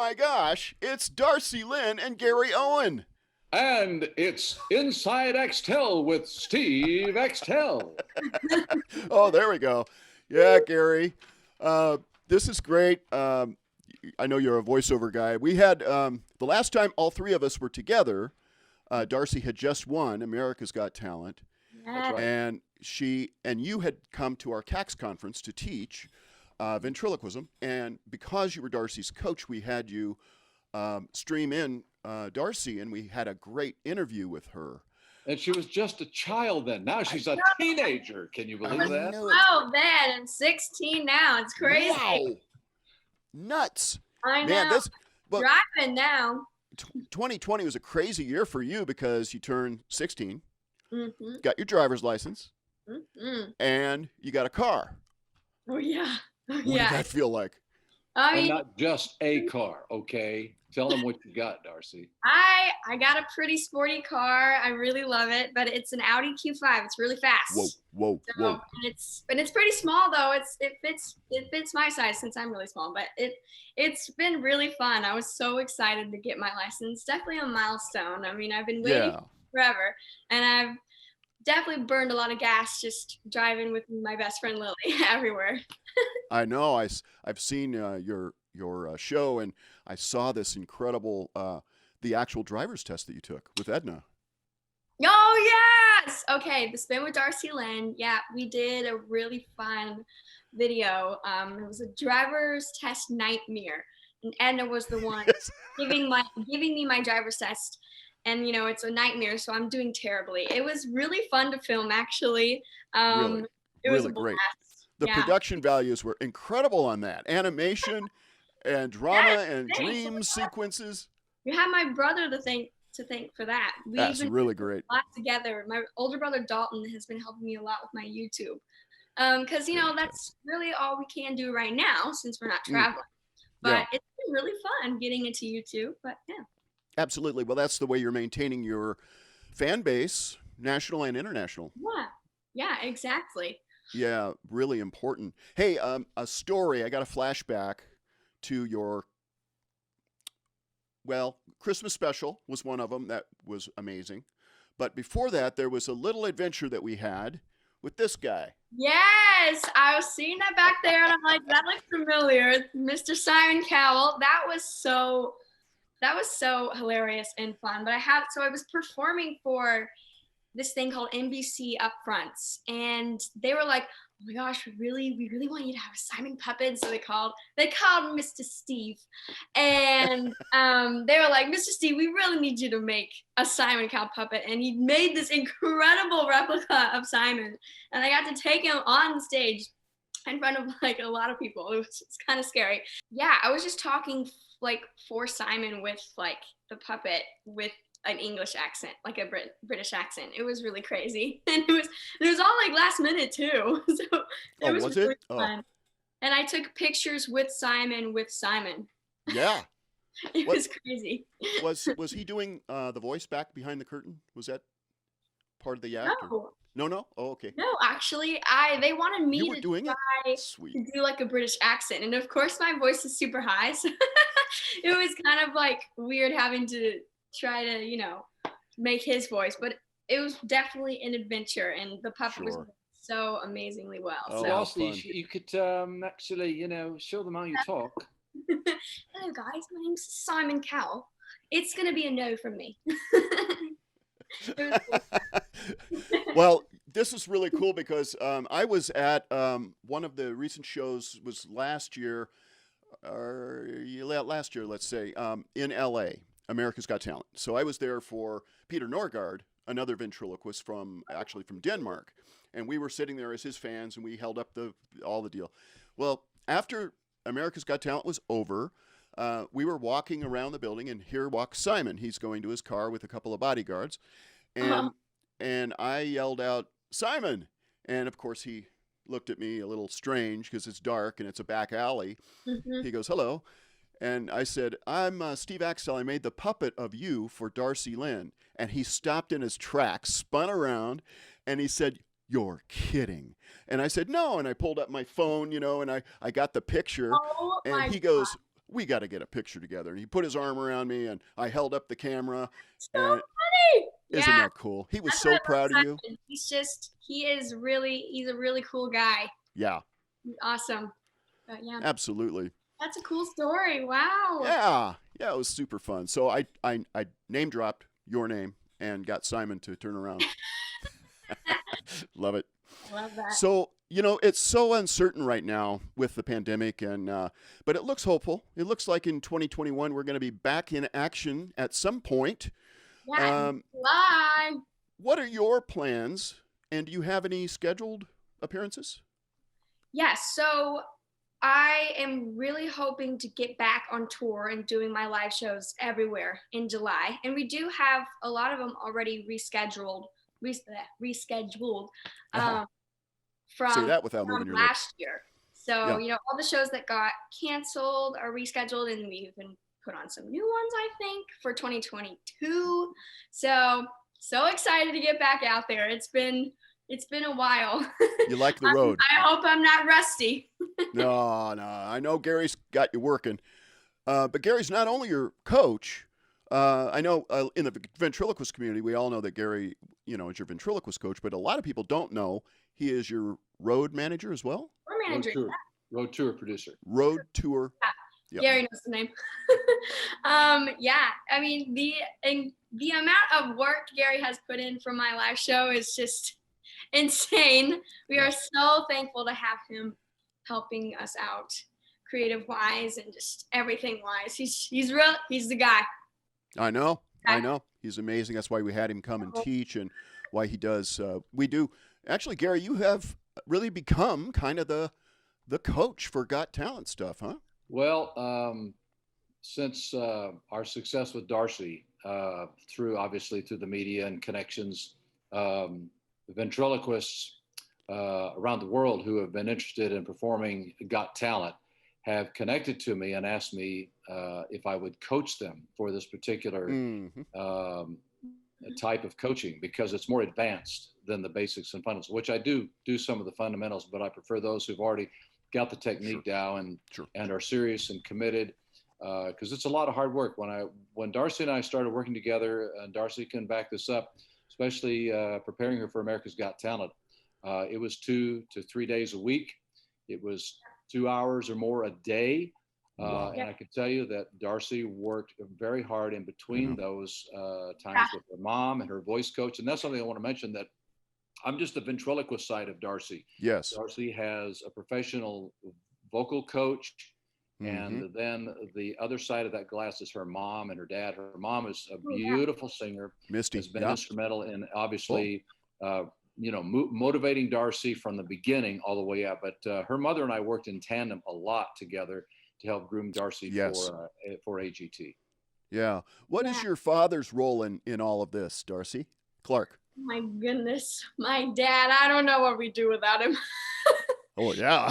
my gosh, it's Darci Lynne and Gary Owen. And it's Inside Axtell with Steve Axtell. Oh, there we go. Yeah, Gary. This is great. I know you're a voiceover guy. We had the last time all three of us were together, Darcy had just won America's Got Talent. That's right. And you had come to our CAX conference to teach ventriloquism. And because you were Darcy's coach, we had you stream in Darcy, and we had a great interview with her. And she was just a child then. Now she's a teenager. Can you believe that? know it. 12 then and 16 now. It's crazy. Wow. Nuts. I know. Man, Driving now. 2020 was a crazy year for you because you turned 16, Mm-hmm. got your driver's license, Mm-hmm. and you got a car. Oh, yeah. Oh, What yeah. did that feel like? I And mean, not just a car, okay? Tell them what you got, Darcy. I got a pretty sporty car. I really love it, but it's an Audi Q5. It's really fast. Whoa. And it's pretty small though. It fits my size since I'm really small. But it's been really fun. I was so excited to get my license. Definitely a milestone. I mean, I've been waiting Yeah. forever, and I've definitely burned a lot of gas just driving with my best friend Lily everywhere. I know. I've seen your show, and I saw this incredible the actual driver's test that you took with Edna. Oh yes. Okay, the spin with Darci Lynne. Yeah, we did a really fun video. It was a driver's test nightmare, and Edna was the one giving me my driver's test. And it's a nightmare, so I'm doing terribly. It was really fun to film, actually. Really, It was really a great. blast. The Yeah. production values were incredible on that. Animation and drama Yes, and thanks. dream sequences. You have my brother to thank for that. That's We've been really great. a lot together. My older brother Dalton has been helping me a lot with my YouTube. Because that's really all we can do right now since we're not traveling. But Yeah. it's been really fun getting into YouTube. But yeah. Absolutely. Well, that's the way you're maintaining your fan base, national and international. Yeah, exactly. Yeah, really important. Hey, a story. I got a flashback to your, Christmas special was one of them. That was amazing. But before that, there was a little adventure that we had with this guy. Yes, I was seeing that back there, and I'm like, that looks familiar. Mr. Simon Cowell. That was so hilarious and fun. But I was performing for this thing called NBC Upfronts, and they were like, "Oh my gosh, we really want you to have a Simon puppet." So they called Mr. Steve, and they were like, "Mr. Steve, we really need you to make a Simon Cowell puppet." And he made this incredible replica of Simon, and I got to take him on stage in front of like a lot of people. It's kind of scary. Yeah, I was just talking like for Simon with like the puppet with an English accent, like a British accent. It was really crazy, and it was all like last minute too. So it was really fun. And I took pictures with Simon. Yeah. It was crazy. Was he doing the voice back behind the curtain? Was that part of the act? No. Oh, okay. No, actually, they wanted me to try to do like a British accent, and of course my voice is super high, so it was kind of like weird having to try to make his voice, but it was definitely an adventure, and the puppet was so amazingly well. Oh, so Darcy, you could actually show them how you talk. Hello guys, my name's Simon Cowell. It's gonna be a no from me. Well, this is really cool because I was at one of the recent shows was last year, let's say, in LA, America's Got Talent. So I was there for Peter Norgard, another ventriloquist from Denmark. And we were sitting there as his fans, and we held up all the deal. Well, after America's Got Talent was over, we were walking around the building, and here walks Simon. He's going to his car with a couple of bodyguards. And I yelled out, "Simon!" And of course, he looked at me a little strange because it's dark and it's a back alley. Mm-hmm. He goes, "Hello." And I said, "I'm Steve Axtell. I made the puppet of you for Darci Lynne." And he stopped in his tracks, spun around, and he said, "You're kidding." And I said, "No." And I pulled up my phone, and I got the picture. Oh, and he goes, we got to get a picture together. And he put his arm around me, and I held up the camera. So And funny. isn't Yeah, that cool? He was that's so why I proud of love you. Simon. He's a really cool guy. Yeah, He's awesome. But yeah, absolutely. that's a cool story. Wow. Yeah, yeah, it was super fun. So I name dropped your name and got Simon to turn around. Love it. I love that. So, you know, it's so uncertain right now with the pandemic, and but it looks hopeful. It looks like in 2021 we're going to be back in action at some point. Yeah, Um, live. what are your plans, and do you have any scheduled appearances? Yes, so I am really hoping to get back on tour and doing my live shows everywhere in July. And we do have a lot of them already rescheduled, rescheduled um, Say from, that without moving your lips. last year. So, Yeah. you know, all the shows that got canceled are rescheduled, and we even put on some new ones, I think, for 2022. So excited to get back out there. It's been a while. You like the road. I hope I'm not rusty. No, I know Gary's got you working. But Gary's not only your coach. I know in the ventriloquist community, we all know that Gary, you know, is your ventriloquist coach, but a lot of people don't know he is your road manager as well. We're manager. Road tour producer. Road tour. Yep. Gary knows the name. Yeah, I mean the amount of work Gary has put in for my live show is just insane. We are so thankful to have him helping us out, creative wise and just everything wise. He's the guy. I know. He's amazing. That's why we had him come and teach, and why he does. We do. Actually, Gary, you have really become kind of the coach for Got Talent stuff, huh? Well, since our success with Darcy, through the media and connections, the ventriloquists around the world who have been interested in performing Got Talent have connected to me and asked me if I would coach them for this particular type of coaching, because it's more advanced than the basics and fundamentals, which I do some of the fundamentals, but I prefer those who've already got the technique down and are serious and committed, because it's a lot of hard work. When Darcy and I started working together, and Darcy can back this up, especially preparing her for America's Got Talent, it was 2 to 3 days a week. It was 2 hours or more a day. Wow. And I can tell you that Darcy worked very hard in between those times with her mom and her voice coach. And that's something I want to mention, that I'm just the ventriloquist side of Darcy. Yes. Darcy has a professional vocal coach. And then the other side of that glass is her mom and her dad. Her mom is a beautiful singer. Misty has been instrumental in obviously, motivating Darcy from the beginning all the way up. But her mother and I worked in tandem a lot together to help groom Darcy for AGT. Yeah. What is your father's role in all of this, Darcy? Clark. My goodness, my dad, I don't know what we do without him. Oh, yeah.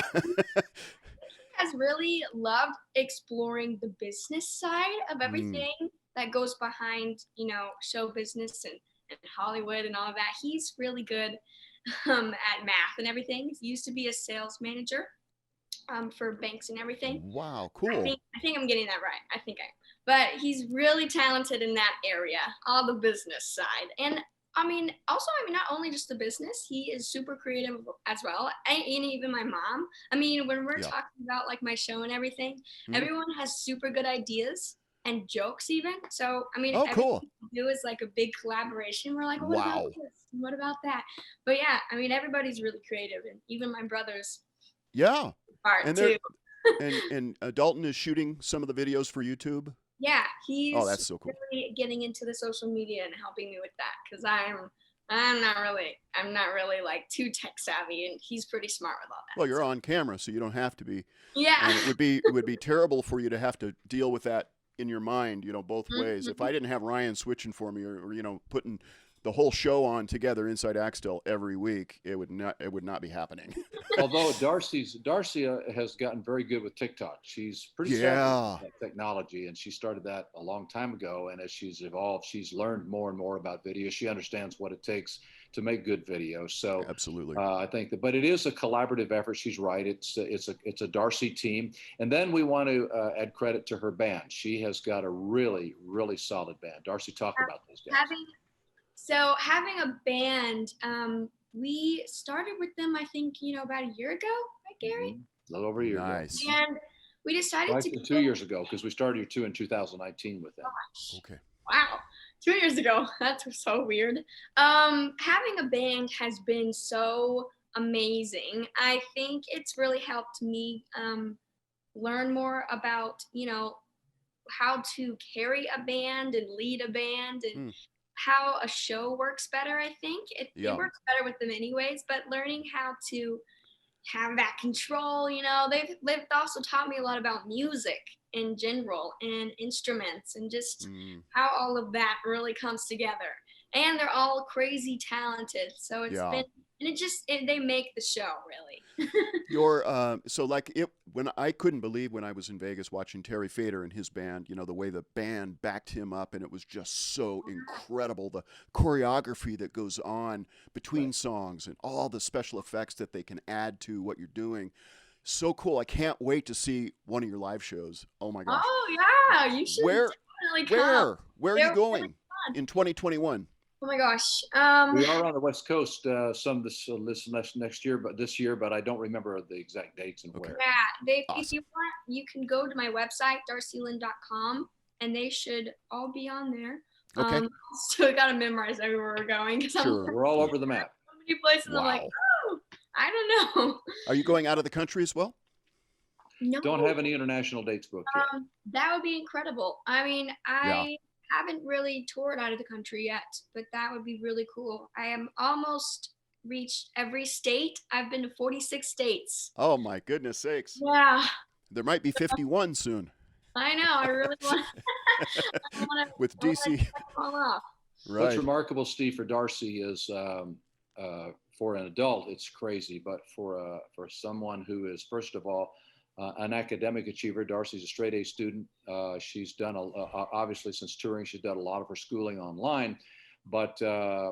Has really loved exploring the business side of everything that goes behind, you know, show business and Hollywood and all of that. He's really good at math and everything. He used to be a sales manager for banks and everything. Wow, cool. I think I'm getting that right. I think I am. But he's really talented in that area, all the business side. And also, not only just the business, he is super creative as well. And even my mom. When we're talking about like my show and everything, everyone has super good ideas and jokes even. So, everything cool. we do is like a big collaboration. We're like, what about this? What about that? But yeah, everybody's really creative, and even my brothers. Yeah. Part too. and Dalton is shooting some of the videos for YouTube. Yeah, he's that's so cool. Really getting into the social media and helping me with that, because I'm not really like too tech savvy, and he's pretty smart with all that. Well, you're on camera, so you don't have to be. Yeah. And it would be terrible for you to have to deal with that in your mind, both ways. If I didn't have Ryan switching for me or putting the whole show on together inside Axtell every week, it would not be happening. Although Darcy has gotten very good with TikTok. She's pretty savvy Yeah. with technology, and she started that a long time ago. And as she's evolved, she's learned more and more about video. She understands what it takes to make good videos. So Absolutely. I think that, but it is a collaborative effort. She's right. It's a Darcy team, and then we want to add credit to her band. She has got a really, really solid band. Darcy, talk about those guys. Having a band, we started with them, I think, about a year ago, right, Gary? A little over a year Nice. ago. And we decided to 2 years ago, because we started year 2 in 2019 with them. Gosh. Okay. Wow. 2 years ago. That's so weird. Having a band has been so amazing. I think it's really helped me learn more about, how to carry a band and lead a band and how a show works better. I think it works better with them anyways, but learning how to have that control, they've also taught me a lot about music in general and instruments and just how all of that really comes together. And they're all crazy talented. So it's been, and they make the show really. When I couldn't believe when I was in Vegas watching Terry Fader and his band, the way the band backed him up, and it was just so incredible. The choreography that goes on between songs and all the special effects that they can add to what you're doing. So cool. I can't wait to see one of your live shows. Oh my gosh. Oh yeah, you should definitely come. Where are you going in 2021? Oh my gosh. We are on the West Coast some this next year, but I don't remember the exact dates and where. Yeah, if you want, you can go to my website, darcilynne.com, and they should all be on there. Okay. So I gotta memorize everywhere we're going because we're all over the map. So many places. Wow. I'm like, I don't know. Are you going out of the country as well? No. Don't have any international dates booked yet. That would be incredible. I mean, I haven't really toured out of the country yet, but that would be really cool. I am almost reached every state. I've been to 46 states. Oh my goodness sakes. Yeah. There might be 51 soon. I know. I really want with DC. All off. Right. What's remarkable, Steve, for Darcy is for an adult, it's crazy, but for someone who is, first of all, an academic achiever. Darcy's a straight A student. She's done, obviously since touring, she's done a lot of her schooling online. But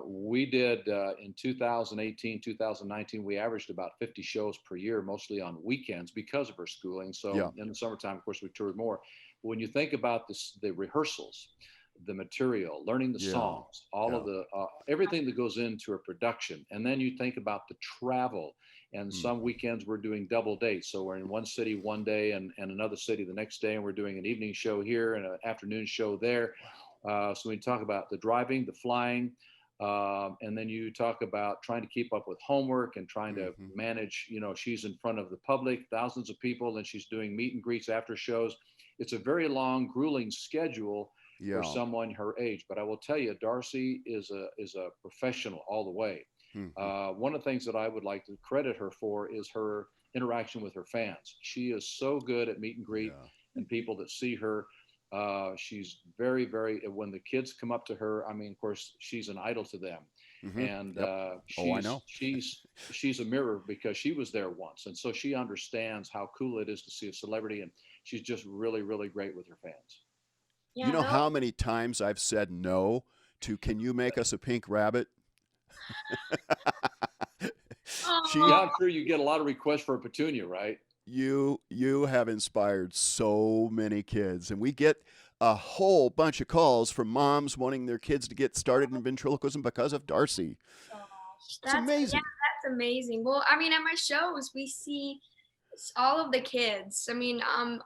we did in 2018, 2019, we averaged about 50 shows per year, mostly on weekends because of her schooling. So in the summertime, of course, we toured more. When you think about the rehearsals, the material, learning the songs, all of the everything that goes into a production, and then you think about the travel. And some weekends we're doing double dates. So we're in one city one day and another city the next day, and we're doing an evening show here and an afternoon show there. So we talk about the driving, the flying, and then you talk about trying to keep up with homework and trying to manage, she's in front of the public, thousands of people, and she's doing meet and greets after shows. It's a very long, grueling schedule for someone her age. But I will tell you, Darcy is a professional all the way. One of the things that I would like to credit her for is her interaction with her fans. She is so good at meet and greet and people that see her. She's very, very, when the kids come up to her, I mean, of course, she's an idol to them. And I know. she's a mirror because she was there once. And so she understands how cool it is to see a celebrity. And she's just really, really great with her fans. Yeah, you know how many times I've said no to, can you make us a pink rabbit? I'm sure you get a lot of requests for a Petunia, right? You have inspired so many kids, and we get a whole bunch of calls from moms wanting their kids to get started in ventriloquism because of Darcy. It's amazing. Yeah, that's amazing. Well, I mean, at my shows, we see all of the kids. I mean,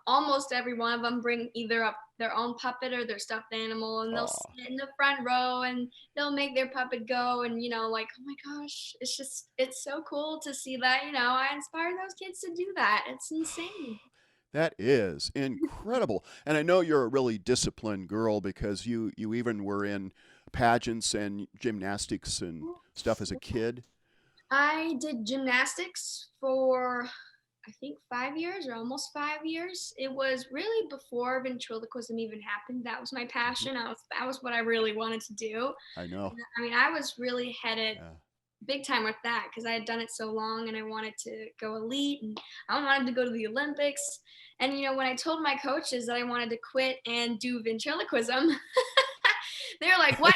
almost every one of them bring either up their own puppet or their stuffed animal, and they'll sit in the front row and they'll make their puppet go, and like, oh my gosh, it's so cool to see that. I inspire those kids to do that. It's insane. That is incredible. And I know you're a really disciplined girl because you even were in pageants and gymnastics and stuff as a kid. I did gymnastics for I think 5 years or almost 5 years. It was really before ventriloquism even happened. That was my passion. That was what I really wanted to do. I know. I mean, I was really headed Yeah. big time with that because I had done it so long and I wanted to go elite and I wanted to go to the Olympics. And when I told my coaches that I wanted to quit and do ventriloquism, they were like, "What?"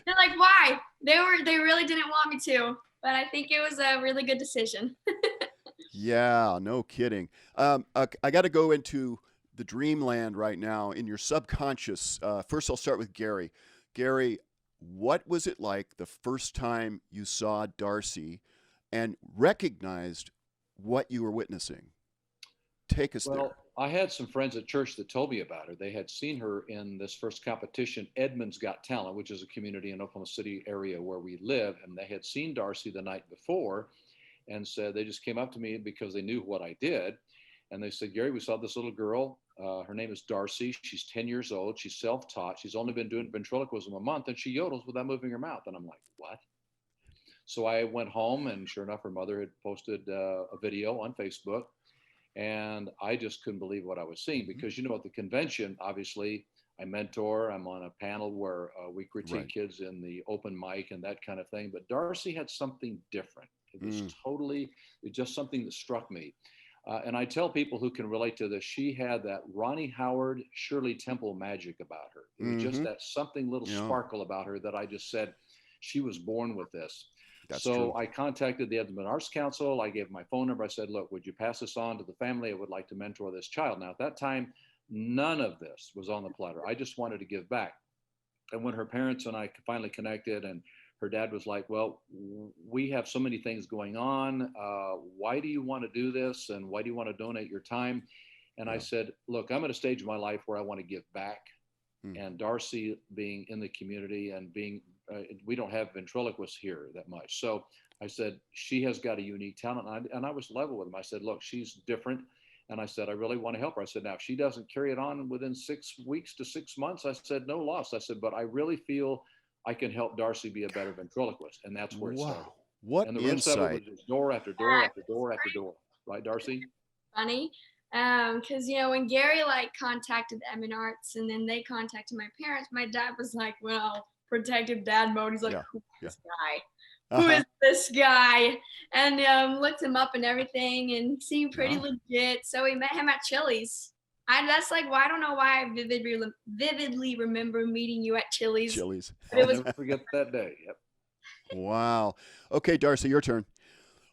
They're like, "Why?" They really didn't want me to, but I think it was a really good decision. Yeah, no kidding. I got to go into the dreamland right now in your subconscious. First, I'll start with Gary. Gary, what was it like the first time you saw Darcy and recognized what you were witnessing? Take us there. Well, I had some friends at church that told me about her. They had seen her in this first competition, Edmund's Got Talent, which is a community in Oklahoma City area where we live. And they had seen Darcy the night before and said, they just came up to me because they knew what I did. And they said, Gary, we saw this little girl. Her name is Darcy. She's 10 years old. She's self-taught. She's only been doing ventriloquism a month and she yodels without moving her mouth. And I'm like, what? So I went home and sure enough, her mother had posted a video on Facebook. And I just couldn't believe what I was seeing because, at the convention, obviously, I mentor. I'm on a panel where we critique kids in the open mic and that kind of thing. But Darcy had something different. It was just something that struck me. And I tell people who can relate to this, she had that Ronnie Howard, Shirley Temple magic about her. It was just that something little sparkle about her that I just said, she was born with this. That's so true. I contacted the Edmond Arts Council. I gave my phone number. I said, look, would you pass this on to the family? I would like to mentor this child. Now, at that time, none of this was on the platter. I just wanted to give back. And when her parents and I finally connected and her dad was like, well, we have so many things going on. Why do you want to do this? And why do you want to donate your time? And I said, look, I'm at a stage in my life where I want to give back. And Darcy being in the community and being, we don't have ventriloquists here that much. So I said, she has got a unique talent. And I was level with him. I said, look, she's different. And I said, I really want to help her. I said, now, if she doesn't carry it on within 6 weeks to 6 months, I said, no loss. I said, but I really feel I can help Darcy be a better ventriloquist. And that's where it started. What and the rest insight. of it was just door after door after door after door. Right, Darcy? Funny. Because when Gary contacted the Emin Arts and then they contacted my parents, my dad was like, well, protective dad mode. He's like, who is this guy? Who is this guy? And looked him up and everything and seemed pretty legit. So we met him at Chili's. That's I don't know why I vividly remember meeting you at Chili's. But it was, I'll never forget that day. Yep. Wow. Okay, Darcy, your turn.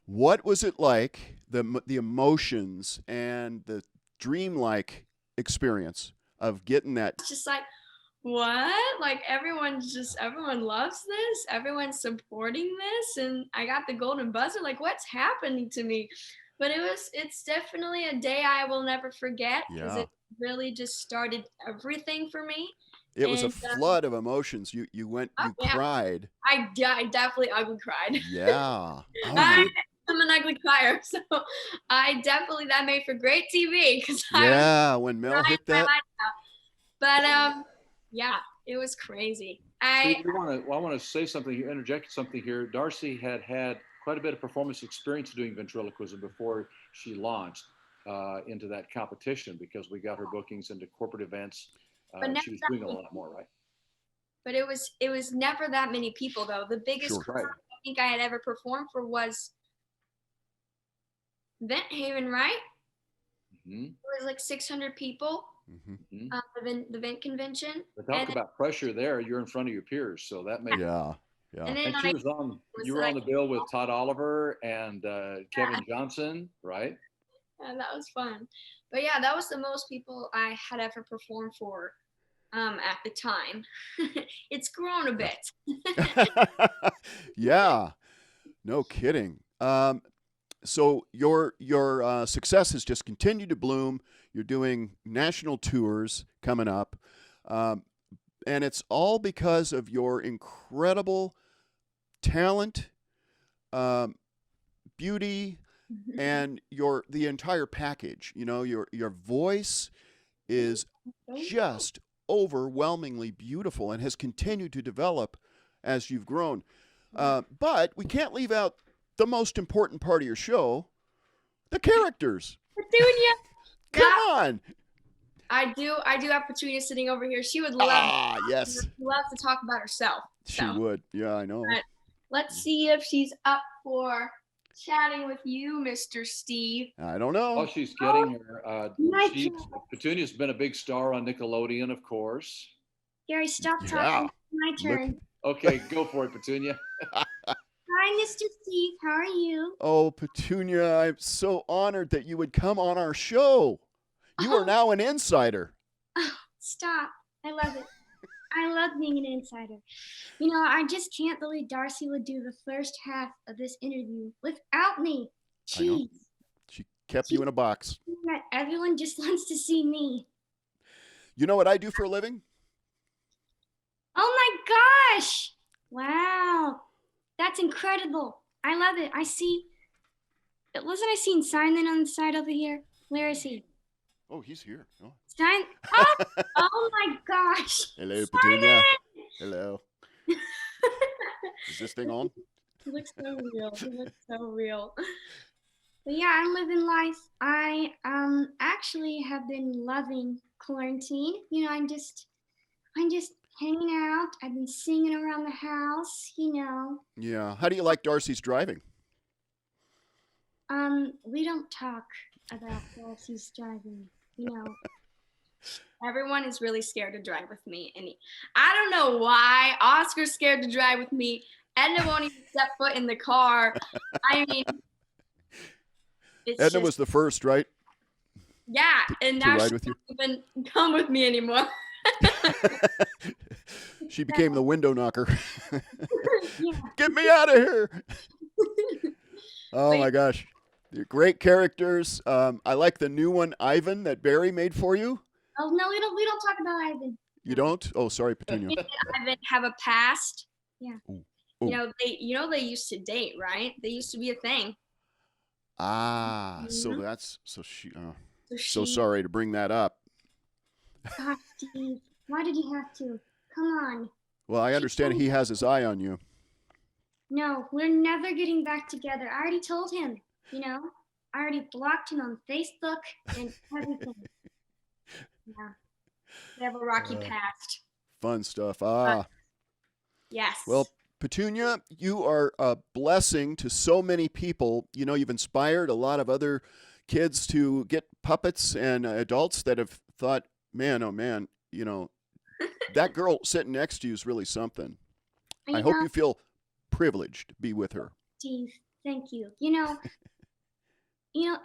What was it like, the emotions and the dreamlike experience of getting that? It's just what? Everyone loves this. Everyone's supporting this. And I got the golden buzzer. What's happening to me? But it's definitely a day I will never forget because it really just started everything for me. It was a flood of emotions. You cried. I definitely ugly cried. Yeah. I'm an ugly crier, so that made for great TV because when Mel hit that. But yeah, it was crazy. I want to say something here, interject something here. Darcy had quite a bit of performance experience doing ventriloquism before she launched into that competition because we got her bookings into corporate events. She was doing a lot more, right? But it was never that many people though. The biggest crowd I think I had ever performed for was Vent Haven, right? It was 600 people. The Vent convention. But talk about pressure there. You're in front of your peers, so that made yeah. And then you were on the bill with Todd Oliver and Kevin Johnson, right? Yeah, that was fun. But yeah, that was the most people I had ever performed for at the time. It's grown a bit. Yeah, no kidding. So your success has just continued to bloom. You're doing national tours coming up, and it's all because of your incredible talent, beauty, and the entire package. Your voice is just overwhelmingly beautiful and has continued to develop as you've grown. But we can't leave out the most important part of your show, The characters. Petunia. Come on. I do have Petunia sitting over here. She would love. Yes. She loves to talk about herself. She would. Yeah, I know. But let's see if she's up for chatting with you, Mr. Steve. I don't know. Oh, she's getting her. Petunia's been a big star on Nickelodeon, of course. Gary, stop talking. My turn. Okay, go for it, Petunia. Hi, Mr. Steve. How are you? Oh, Petunia, I'm so honored that you would come on our show. You are now an insider. Oh, stop. I love it. I love being an insider. You know, I just can't believe Darcy would do the first half of this interview without me. Jeez. She kept you in a box. Everyone just wants to see me. You know what I do for a living? Oh my gosh. Wow. That's incredible. I love it. I see. Wasn't I seeing Simon on the side over here? Where is he? Oh, he's here. Oh. Oh, oh my gosh. Hello, Petunia. Hello. Is this thing on? He looks so real. He looks so real. But yeah, I'm living life. I actually have been loving quarantine. You know, I'm just hanging out. I've been singing around the house, you know. Yeah. How do you like Darcy's driving? We don't talk about Darcy's driving, you know. Everyone is really scared to drive with me. And I don't know why. Oscar's scared to drive with me. Edna won't even step foot in the car. I mean, Edna was the first, right? Yeah, and now she doesn't even come with me anymore. She became the window knocker. Yeah. Get me out of here. Oh my gosh. They're great characters. I like the new one, Ivan, that Barry made for you. Oh no, we don't talk about Ivan. You don't? Oh, sorry, Petunia. Me and Ivan have a past. Yeah. Ooh. You know they used to date, right? They used to be a thing. Ah, so Mhm. that's so she. So So sorry to bring that up. God, Steve, why did you have to? Come on. Well, I understand he has his eye on you. No, we're never getting back together. I already told him, you know. I already blocked him on Facebook and everything. Yeah. They have a rocky past. Fun stuff. Ah. Yes. Well, Petunia, you are a blessing to so many people. You know, you've inspired a lot of other kids to get puppets and adults that have thought, man, oh man, you know, that girl sitting next to you is really something. I hope you feel privileged to be with her. Steve, thank you. You know,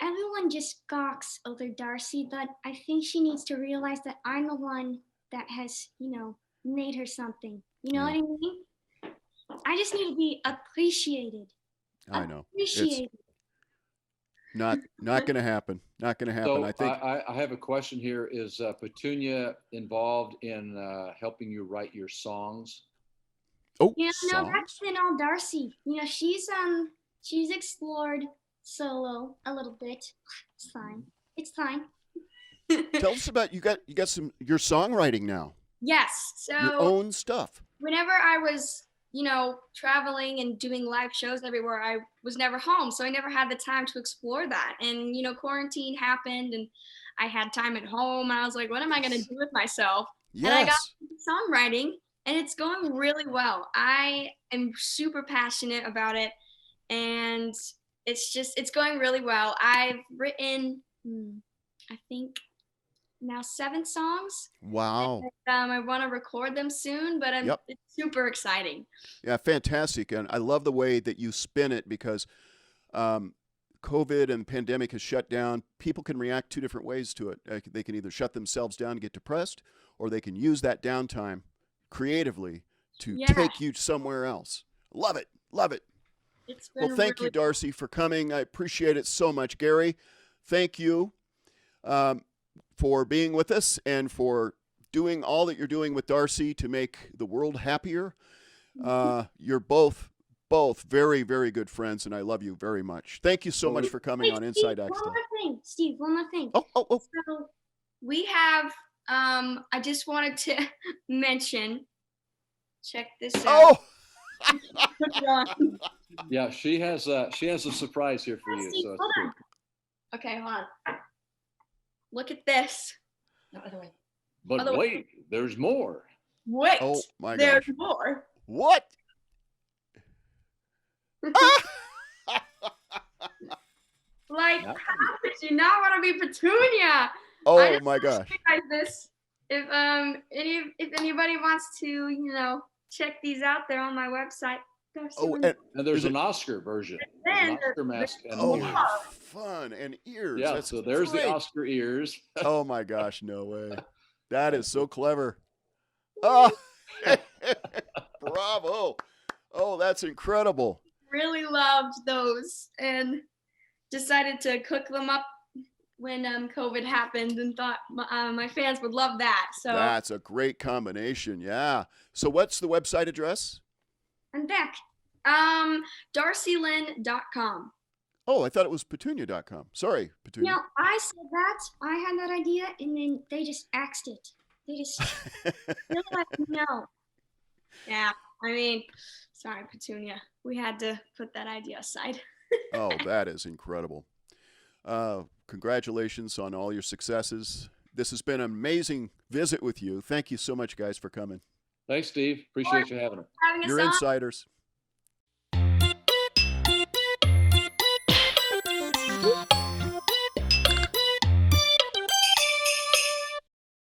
everyone just gawks over Darcy, but I think she needs to realize that I'm the one that has, you know, made her something. You know what I mean? I just need to be appreciated. I know. Appreciated. It's not going to happen. Not going to happen. So I think. I have a question here. Is Petunia involved in helping you write your songs? Oh, Yeah, no, songs? that's been all Darcy. You know, she's explored solo a little bit. It's fine. It's fine. Tell us about you got your songwriting now. Yes. So Your own stuff. whenever I was, you know, traveling and doing live shows everywhere, I was never home. So I never had the time to explore that. And, you know, quarantine happened and I had time at home and I was like, what am I going to do with myself? Yes. And I got songwriting and it's going really well. I am super passionate about it and it's going really well. I've written, I think now 7 songs. Wow. And, I want to record them soon, but it's super exciting. Yeah, fantastic. And I love the way that you spin it because COVID and pandemic has shut down. People can react 2 different ways to it. They can either shut themselves down and get depressed, or they can use that downtime creatively to take you somewhere else. Love it. Love it. It's been well, thank you, Darcy, for coming. I appreciate it so much. Gary, thank you for being with us and for doing all that you're doing with Darcy to make the world happier. You're both very, very good friends, and I love you very much. Thank you so much for coming on Inside Axtell. One more thing, Steve, one more thing. Oh. So we have, I just wanted to mention, check this out. Yeah, she has a surprise here for you. Steve, So hold on. Okay, hold on. Look at this. No, other way. But Other way. wait, there's more. Wait. Oh my There's gosh. more. What? Like, Now- how could you not want to be Petunia? I Oh just my wanna gosh. show you guys this. If anybody wants to, check these out, they're on my website. Oh, and And there's Is it- an Oscar version. There's an Then Oscar mask and oh, ears. fun and ears. Yeah, That's so there's great. the Oscar ears. Oh my gosh, no way. That is so clever. Oh, bravo. Oh, that's incredible. really loved those and decided to cook them up when COVID happened and thought my fans would love that. So That's a great combination. Yeah. So what's the website address? I'm back. DarciLynne.com. Oh, I thought it was petunia.com. Sorry, Petunia. No, I said that. I had that idea, and then they just axed it. They just didn't let me know. Yeah, I mean, sorry, Petunia. We had to put that idea aside. Oh, that is incredible. Congratulations on all your successes. This has been an amazing visit with you. Thank you so much, guys, for coming. Thanks, Steve. Appreciate you having us. Having us You're on. insiders. Woo!